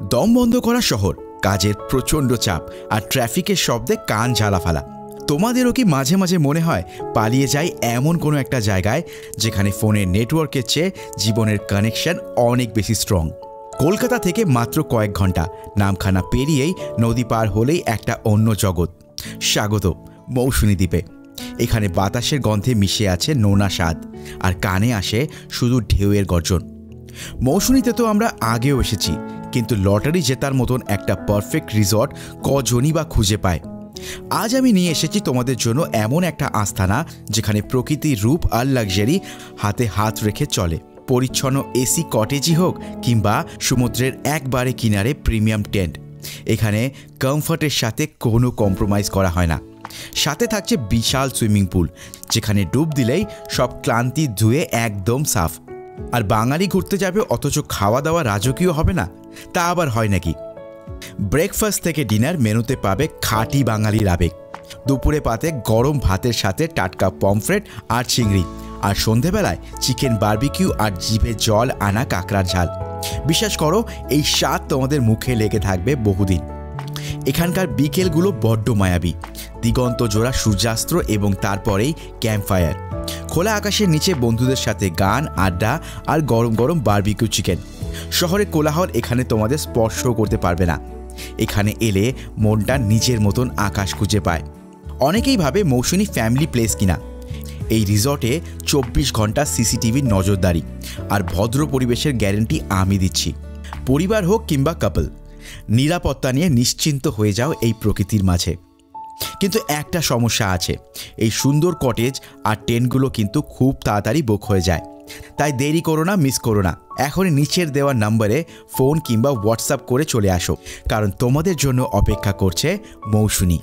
দম বন্ধ করা শহর, কাজের প্রচণ্ড চাপ আর ট্রাফিকের শব্দে কান ঝালাফালা। তোমাদেরও কি মাঝে মাঝে মনে হয় পালিয়ে যাই এমন কোনো একটা জায়গায় যেখানে ফোনের নেটওয়ার্কের চেয়ে জীবনের কানেকশন অনেক বেশি স্ট্রং? কলকাতা থেকে মাত্র কয়েক ঘন্টা, নামখানা পেরিয়েই নদী পার হলেই একটা অন্য জগৎ। স্বাগত মৌসুনী দ্বীপে। এখানে বাতাসের গন্ধে মিশে আছে নোনা স্বাদ, আর কানে আসে শুধু ঢেউয়ের গর্জন। মৌসুনীতে তো আমরা আগেও এসেছি, কিন্তু লটারি জেতার মতন একটা পারফেক্ট রিসর্ট কজনই বা খুঁজে পায়। আজ আমি নিয়ে এসেছি তোমাদের জন্য এমন একটা আস্থানা যেখানে প্রকৃতির রূপ আর লাক্সারি হাতে হাত রেখে চলে। পরিচ্ছন্ন এসি কটেজই হোক কিংবা সমুদ্রের একবারে কিনারে প্রিমিয়াম টেন্ট, এখানে কমফর্টের সাথে কোনো কম্প্রোমাইজ করা হয় না। সাথে থাকছে বিশাল সুইমিং পুল, যেখানে ডুব দিলেই সব ক্লান্তি ধুয়ে একদম সাফ। আর বাঙালি ঘুরতে যাবে অথচ খাওয়া দাওয়া রাজকীয় হবে না, তা আবার হয় নাকি? ব্রেকফাস্ট থেকে ডিনার মেনুতে পাবে খাঁটি বাঙালির আবেগ। দুপুরে পাতে গরম ভাতের সাথে টাটকা পমফ্রেট আর চিংড়ি, আর সন্ধেবেলায় চিকেন বারবিকিউ আর জিভে জল আনা কাঁকড়ার ঝাল। বিশ্বাস করো, এই স্বাদ তোমাদের মুখে লেগে থাকবে বহুদিন। এখানকার বিকেলগুলো বড্ড মায়াবী। দিগন্ত জোড়া সূর্যাস্ত এবং তারপরেই ক্যাম্পফায়ার। খোলা আকাশের নিচে বন্ধুদের সাথে গান, আড্ডা আর গরম গরম বারবিকিউ চিকেন। শহরের কোলাহল এখানে তোমাদের স্পর্শ করতে পারবে না। এখানে এলে মনটা নিজের মতন আকাশ খুঁজে পায়। অনেকেই ভাবে মৌসুনী ফ্যামিলি প্লেস কিনা। এই রিসর্টে 24 ঘন্টা সিসিটিভির নজরদারি আর ভদ্র পরিবেশের গ্যারেন্টি আমি দিচ্ছি। পরিবার হোক কিংবা কাপল, নিরাপত্তা নিয়ে নিশ্চিন্ত হয়ে যাও এই প্রকৃতির মাঝে। কিন্তু একটা সমস্যা আছে, এই সুন্দর কটেজ আর টেন্টগুলো কিন্তু খুব তাড়াতাড়ি বুক হয়ে যায়। তাই দেরি করো না, মিস করো না। এখনই নিচের দেওয়া নম্বরে ফোন কিংবা হোয়াটসঅ্যাপ করে চলে আসো, কারণ তোমাদের জন্য অপেক্ষা করছে মৌসুনী।